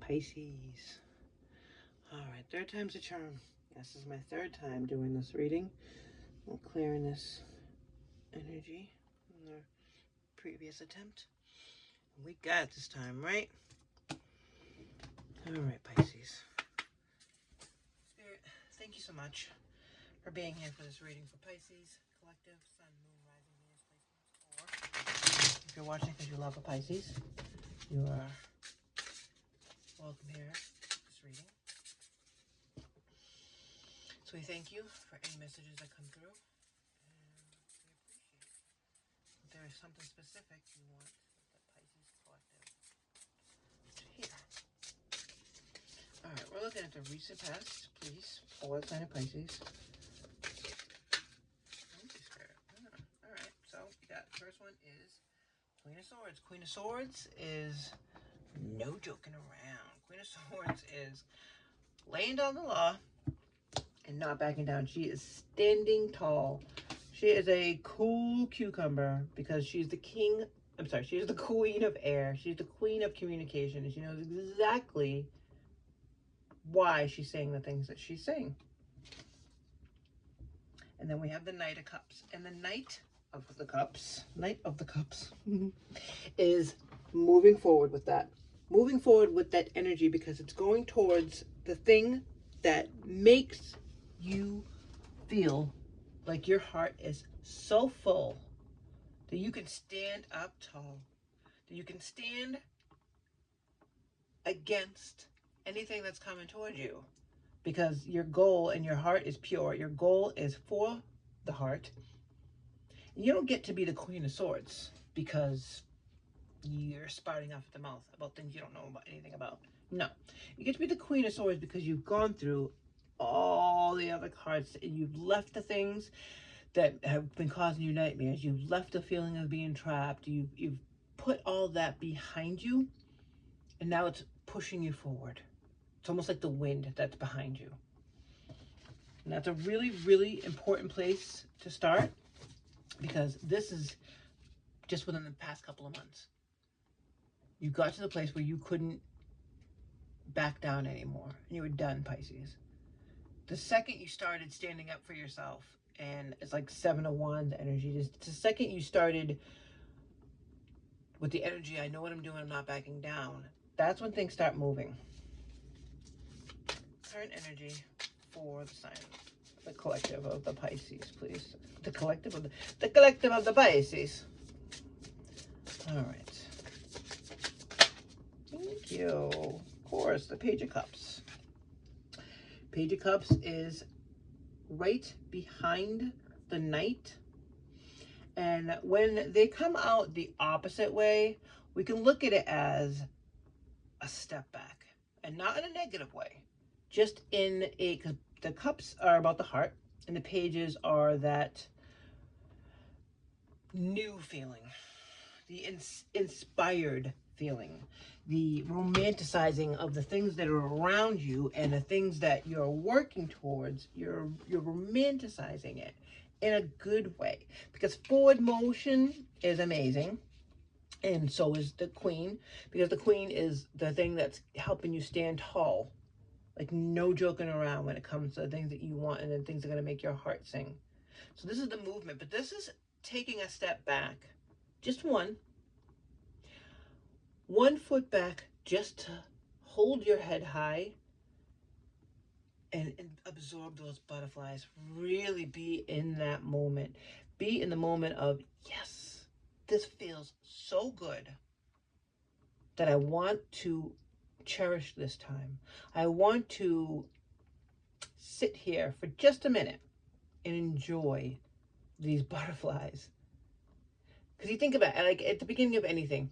Pisces. All right, third time's a charm. This is my third time doing this reading. I'm clearing this energy from the previous attempt. We got it this time, right? All right, Pisces. Spirit, thank you so much for being here for this reading for Pisces, Collective, Sun, Moon, Rising, Venus, Placements. Or if you're watching because you love a Pisces, you are welcome here for this reading. So we thank you for any messages that come through, and we appreciate it. If there is something specific you want the Pisces Collective to hear. All right, we're looking at the recent past, please, for the sign of Pisces. All right, so we got the first one is Queen of Swords. Queen of Swords is no joking around. Queen of Swords is laying down the law and not backing down. She is standing tall. She is a cool cucumber because she's the king. I'm sorry, she is the queen of air. She's the queen of communication. And she knows exactly why she's saying the things that she's saying. And then we have the Knight of Cups. And the Knight of the Cups is moving forward with that. Moving forward with that energy because it's going towards the thing that makes you feel like your heart is so full that you can stand up tall, that you can stand against anything that's coming towards you because your goal and your heart is pure. Your goal is for the heart. You don't get to be the Queen of Swords because you're spouting off at the mouth about things you don't know about anything about. No, you get to be the Queen of Swords because you've gone through all the other cards and you've left the things that have been causing you nightmares. You've left the feeling of being trapped. You've put all that behind you, and now it's pushing you forward. It's almost like the wind that's behind you. And that's a really, really important place to start because this is just within the past couple of months. You got to the place where you couldn't back down anymore. And you were done, Pisces. The second you started standing up for yourself, and it's like 7 of Wands energy, just the second you started with the energy, I know what I'm doing, I'm not backing down, that's when things start moving. Current energy for the sign, the collective of the Pisces, please. The collective of the Pisces. All right. Thank you. Of course, the Page of Cups. Page of Cups is right behind the Knight. And when they come out the opposite way, we can look at it as a step back. And not in a negative way. Just in a, because the cups are about the heart, and the pages are that new feeling, the inspired feeling, the romanticizing of the things that are around you and the things that you're working towards. You're romanticizing it in a good way because forward motion is amazing. And so is the Queen, because the Queen is the thing that's helping you stand tall. Like no joking around when it comes to the things that you want and the things that are going to make your heart sing. So this is the movement, but this is taking a step back. Just one foot back, just to hold your head high and absorb those butterflies. Really be in that moment. Be in the moment of, yes, this feels so good that I want to cherish this time. I want to sit here for just a minute and enjoy these butterflies. Because you think about it, like at the beginning of anything,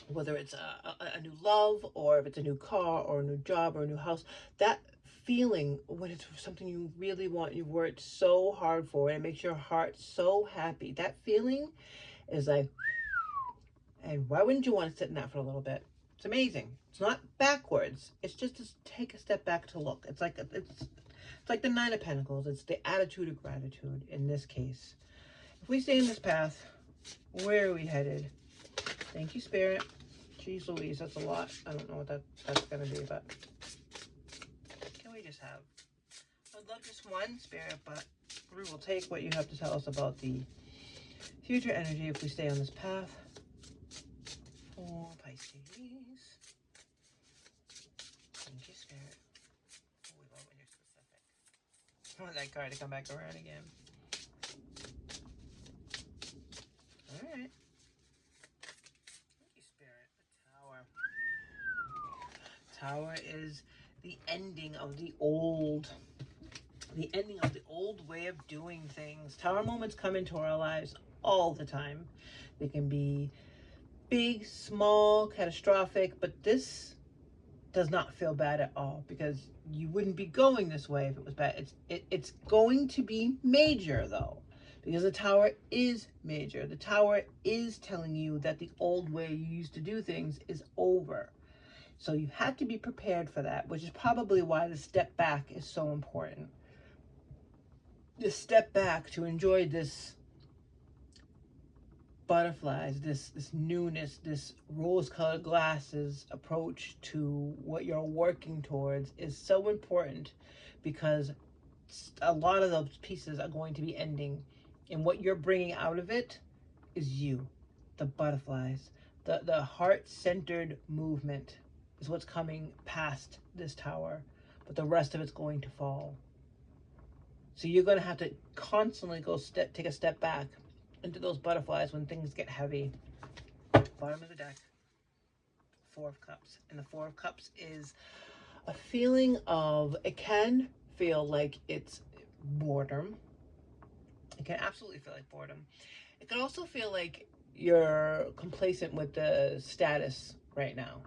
whether it's a new love or if it's a new car or a new job or a new house, that feeling when it's something you really want, you worked so hard for, and it makes your heart so happy. That feeling is like, and why wouldn't you want to sit in that for a little bit? It's amazing. It's not backwards. It's just to take a step back to look. It's like the Nine of Pentacles. It's the attitude of gratitude in this case. If we stay in this path, where are we headed? Thank you, Spirit. Jeez Louise, that's a lot. I don't know what that's going to be, but can we just have... I'd love just one, Spirit, but we will take what you have to tell us about the future energy if we stay on this path. For Pisces. Thank you, Spirit. Oh, we love when you're specific. I want that card to come back around again. Alright. Thank you, Spirit. The Tower. Tower is the ending of the old way of doing things. Tower moments come into our lives all the time. They can be big, small, catastrophic, but this does not feel bad at all, because you wouldn't be going this way if it was bad. It's going to be major though, because the Tower is major. The Tower is telling you that the old way you used to do things is over. So you have to be prepared for that, which is probably why the step back is so important. Just step back to enjoy this butterflies, this newness, this rose-colored glasses approach to what you're working towards is so important, because a lot of those pieces are going to be ending, and what you're bringing out of it is you, the butterflies, the heart-centered movement is what's coming past this Tower, but the rest of it's going to fall. So you're going to have to constantly take a step back into those butterflies when things get heavy. Bottom of the deck, Four of Cups. And the Four of Cups is a feeling of, it can feel like it's boredom. It can absolutely feel like boredom. It can also feel like you're complacent with the status right now,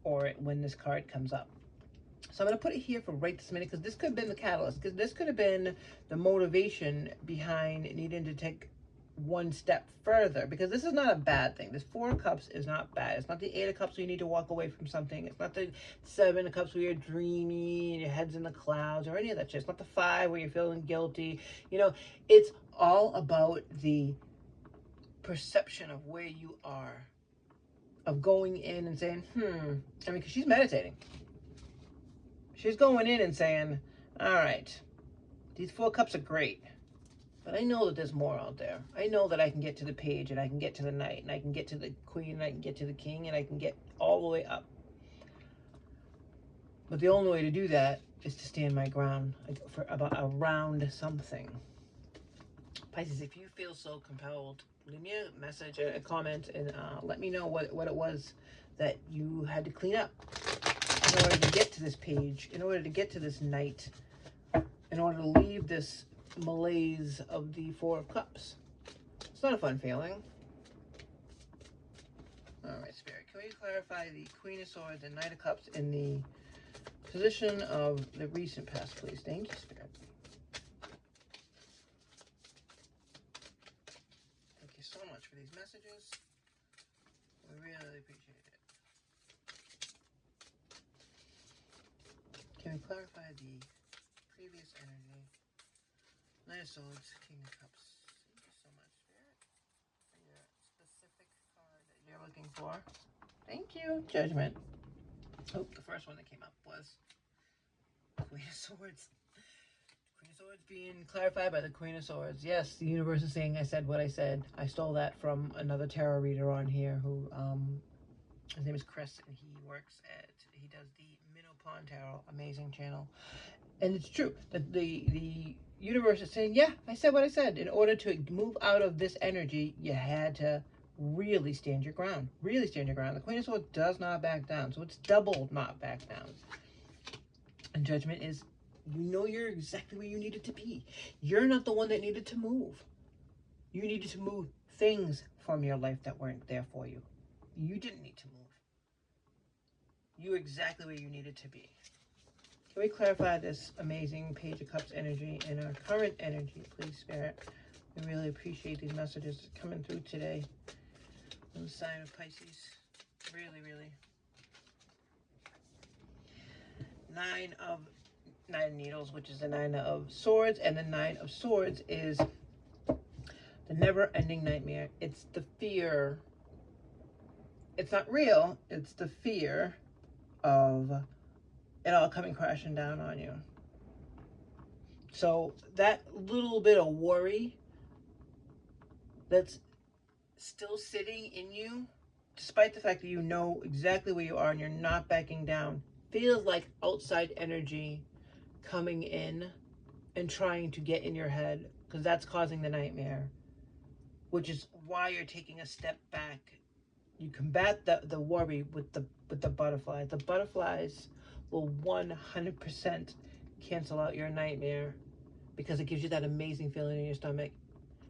or when this card comes up. So I'm going to put it here for right this minute, because this could have been the catalyst, because this could have been the motivation behind needing to take one step further, because this is not a bad thing. This Four of Cups is not bad. It's not the Eight of Cups where you need to walk away from something. It's not the Seven of Cups where you're dreamy and your head's in the clouds or any of that shit. It's not the Five where you're feeling guilty. You know, it's all about the perception of where you are, of going in and saying, I mean, because she's meditating. She's going in and saying, all right, these Four Cups are great, but I know that there's more out there. I know that I can get to the Page, and I can get to the Knight, and I can get to the Queen, and I can get to the King, and I can get all the way up. But the only way to do that is to stand my ground around something. Pisces, if you feel so compelled, leave me a message, a comment, and let me know what it was that you had to clean up in order to get to this Page, in order to get to this Knight, in order to leave this malaise of the Four of Cups. It's not a fun feeling. All right, Spirit, can we clarify the Queen of Swords and Knight of Cups in the position of the recent past, please? Thank you, Spirit. Thank you so much for these messages. We really appreciate it. Can we clarify the previous energy? Knight of Swords, King of Cups. Thank you so much, Spirit, for your specific card that you're looking for. Thank you. Judgment. Oh, the first one that came up was Queen of Swords. Queen of Swords being clarified by the Queen of Swords. Yes, the universe is saying I said what I said. I stole that from another tarot reader on here who, his name is Chris, and he does the Minopon Tarot, amazing channel. And it's true that the universe is saying, yeah, I said what I said. In order to move out of this energy, you had to really stand your ground. Really stand your ground. The Queen of Swords does not back down. So it's double not back down. And Judgment is, you know you're exactly where you needed to be. You're not the one that needed to move. You needed to move things from your life that weren't there for you. You didn't need to move. You were exactly where you needed to be. Can we clarify this amazing Page of Cups energy and our current energy, please, Spirit? We really appreciate these messages coming through today on the sign of Pisces. Really, really. Nine of Needles, which is the Nine of Swords, and the Nine of Swords is the never-ending nightmare. It's the fear it's not real. It's the fear of it all coming crashing down on you. So that little bit of worry that's still sitting in you, despite the fact that you know exactly where you are and you're not backing down, feels like outside energy coming in and trying to get in your head, because that's causing the nightmare, which is why you're taking a step back. You combat the worry with the butterflies. The butterflies will 100% cancel out your nightmare because it gives you that amazing feeling in your stomach.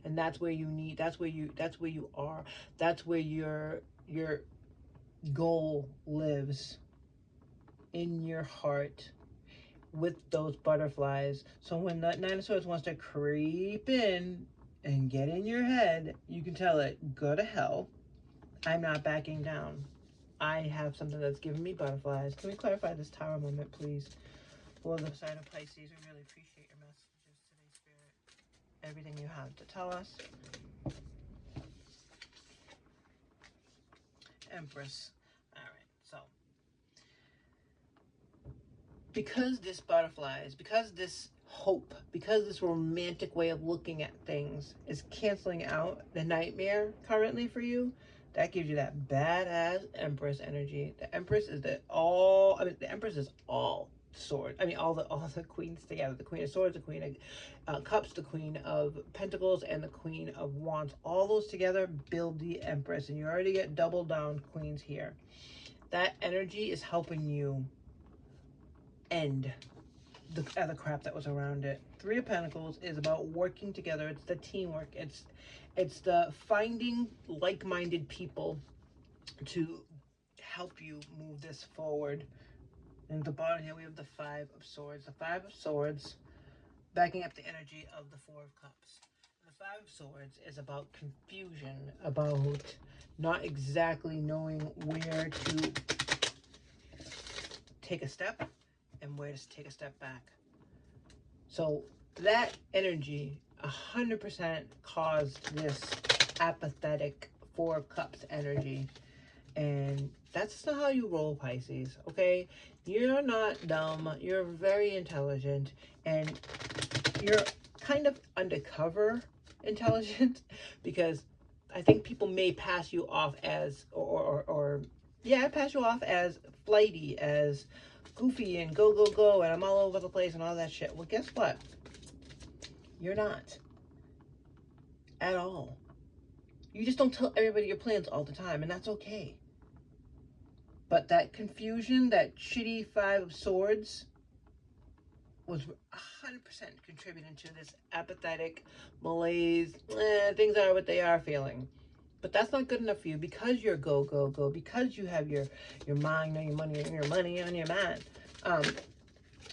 And that's where you need, that's where you are. That's where your goal lives, in your heart, with those butterflies. So when that Nine of Swords wants to creep in and get in your head, you can tell it, go to hell. I'm not backing down. I have something that's giving me butterflies. Can we clarify this tower moment, please? For the sign of Pisces, we really appreciate your messages today, Spirit. Everything you have to tell us. Empress. All right, so because this butterflies, because this hope, because this romantic way of looking at things is canceling out the nightmare currently for you, that gives you that badass Empress energy. The Empress is the Empress is all sword. I mean, all the queens together. The Queen of Swords, the Queen of Cups, the Queen of Pentacles, and the Queen of Wands. All those together build the Empress, and you already get double down queens here. That energy is helping you end the other crap that was around it. Three of Pentacles is about working together. It's the teamwork. It's the finding like-minded people to help you move this forward. And at the bottom here, we have the Five of Swords. The Five of Swords backing up the energy of the Four of Cups. And the Five of Swords is about confusion, about not exactly knowing where to take a step and where to take a step back. So that energy 100% caused this apathetic Four of Cups energy. And that's not how you roll, Pisces, okay? You're not dumb. You're very intelligent. And you're kind of undercover intelligent, because I think people may pass you off as, pass you off as flighty, as goofy, and go, and I'm all over the place and all that shit. Well, guess what? You're not. At all. You just don't tell everybody your plans all the time, and that's okay. But that confusion, that shitty Five of Swords, was 100% contributing to this apathetic malaise, things are what they are feeling. But that's not good enough for you, because you're go, because you have your mind on your money on your mind.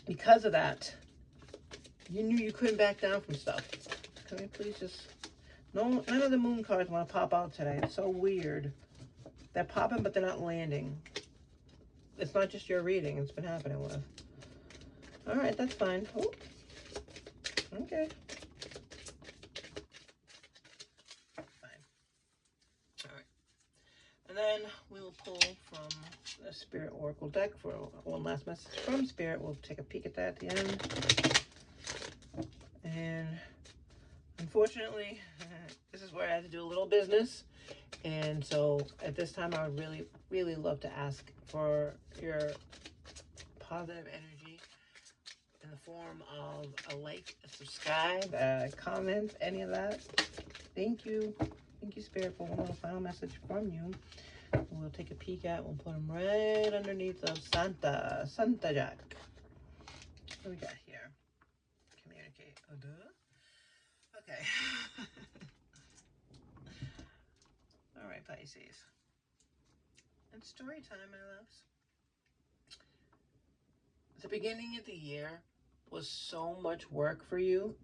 Because of that, you knew you couldn't back down from stuff. Can we please just... No, none of the moon cards want to pop out today. It's so weird. They're popping, but they're not landing. It's not just your reading. It's been happening with. All right, that's fine. Oh, okay. Fine. All right. And then we will pull from the Spirit Oracle deck for one last message from Spirit. We'll take a peek at that at the end. And unfortunately, this is where I had to do a little business. And so at this time, I would really, really love to ask for your positive energy in the form of a like, a subscribe, a comment, any of that. Thank you. Thank you, Spirit, for one little final message from you. We'll take a peek at, we'll put them right underneath of Santa Jack. What do we got here? Communicate. Oh, duh. Okay. All right, Pisces. It's story time, my loves. The beginning of the year was so much work for you,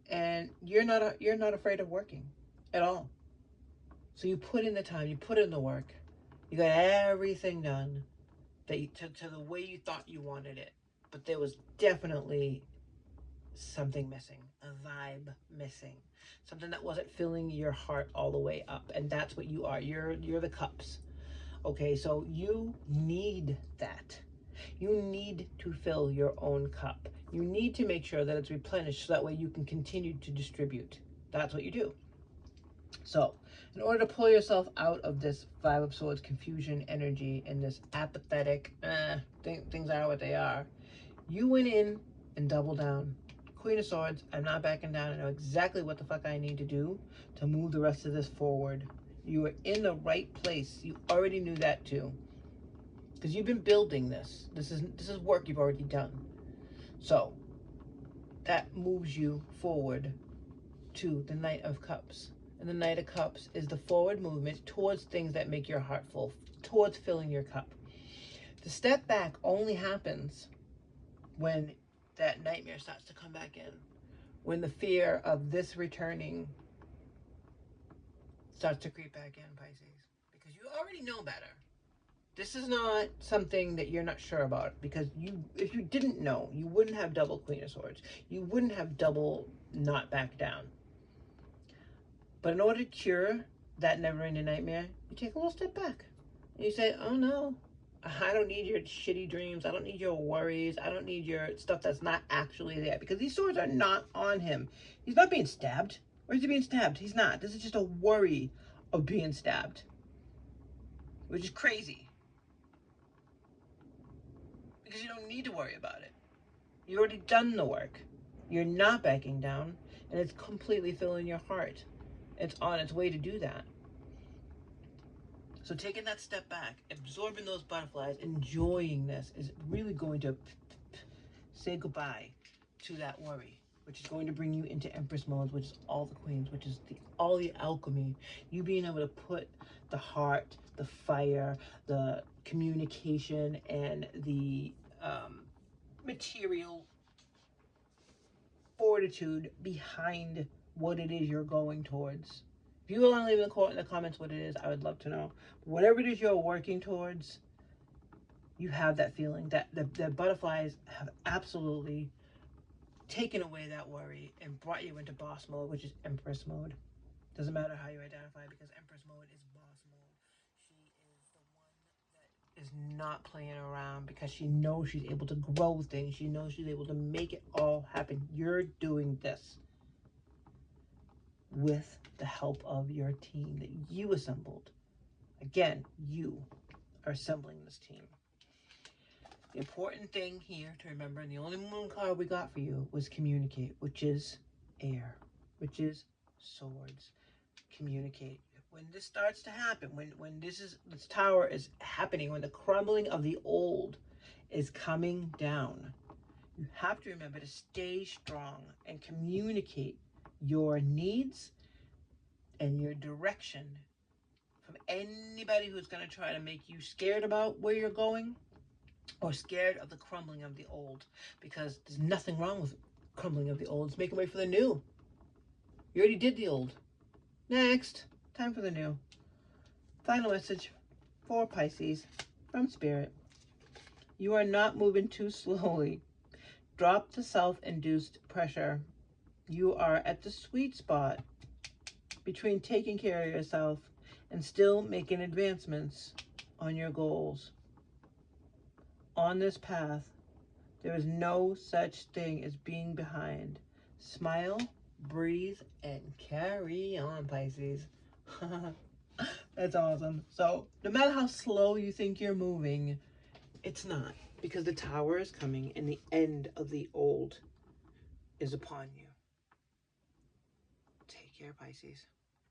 and you're not afraid of working at all. So you put in the time, you put in the work, you got everything done that to the way you thought you wanted it. But there was definitely something missing, a vibe missing, something that wasn't filling your heart all the way up. And that's what you are. You're the cups. Okay, so you need that. You need to fill your own cup. You need to make sure that it's replenished so that way you can continue to distribute. That's what you do. So, in order to pull yourself out of this Five of Swords confusion energy and this apathetic, things are what they are, you went in and double down. Queen of Swords, I'm not backing down. I know exactly what the fuck I need to do to move the rest of this forward. You are in the right place. You already knew that too. Because you've been building this. This is work you've already done. So, that moves you forward to the Knight of Cups. And the Knight of Cups is the forward movement towards things that make your heart full, towards filling your cup. The step back only happens when that nightmare starts to come back in. When the fear of this returning starts to creep back in, Pisces. Because you already know better. This is not something that you're not sure about. Because if you didn't know, you wouldn't have double Queen of Swords. You wouldn't have double not back down. But in order to cure that never-ending nightmare, you take a little step back. And you say, oh no, I don't need your shitty dreams. I don't need your worries. I don't need your stuff that's not actually there. Because these swords are not on him. He's not being stabbed. Or is he being stabbed? He's not. This is just a worry of being stabbed. Which is crazy. Because you don't need to worry about it. You've already done the work. You're not backing down. And it's completely filling your heart. It's on its way to do that. So taking that step back, absorbing those butterflies, enjoying this is really going to say goodbye to that worry, which is going to bring you into Empress mode, which is all the queens, which is all the alchemy. You being able to put the heart, the fire, the communication, and the material fortitude behind what it is you're going towards. If you want to leave in the comments what it is, I would love to know. Whatever it is you're working towards, you have that feeling that the butterflies have absolutely taken away that worry and brought you into boss mode, which is Empress mode. Doesn't matter how you identify, because Empress mode is boss mode. She is the one that is not playing around, because she knows she's able to grow things. She knows she's able to make it all happen. You're doing this with the help of your team that you assembled. Again, you are assembling this team. The important thing here to remember, and the only moon card we got for you, was communicate, which is air, which is swords. Communicate. When this starts to happen, when this tower is happening, when the crumbling of the old is coming down, you have to remember to stay strong and communicate your needs and your direction from anybody who's going to try to make you scared about where you're going or scared of the crumbling of the old, because there's nothing wrong with crumbling of the old. It's making way for the new. You already did the old. Next, time for the new. Final message for Pisces from Spirit. You are not moving too slowly. Drop the self-induced pressure. You are at the sweet spot between taking care of yourself and still making advancements on your goals. On this path, there is no such thing as being behind. Smile, breathe, and carry on, Pisces. That's awesome. So, no matter how slow you think you're moving, it's not. Because the tower is coming and the end of the old is upon you. Take care, Pisces.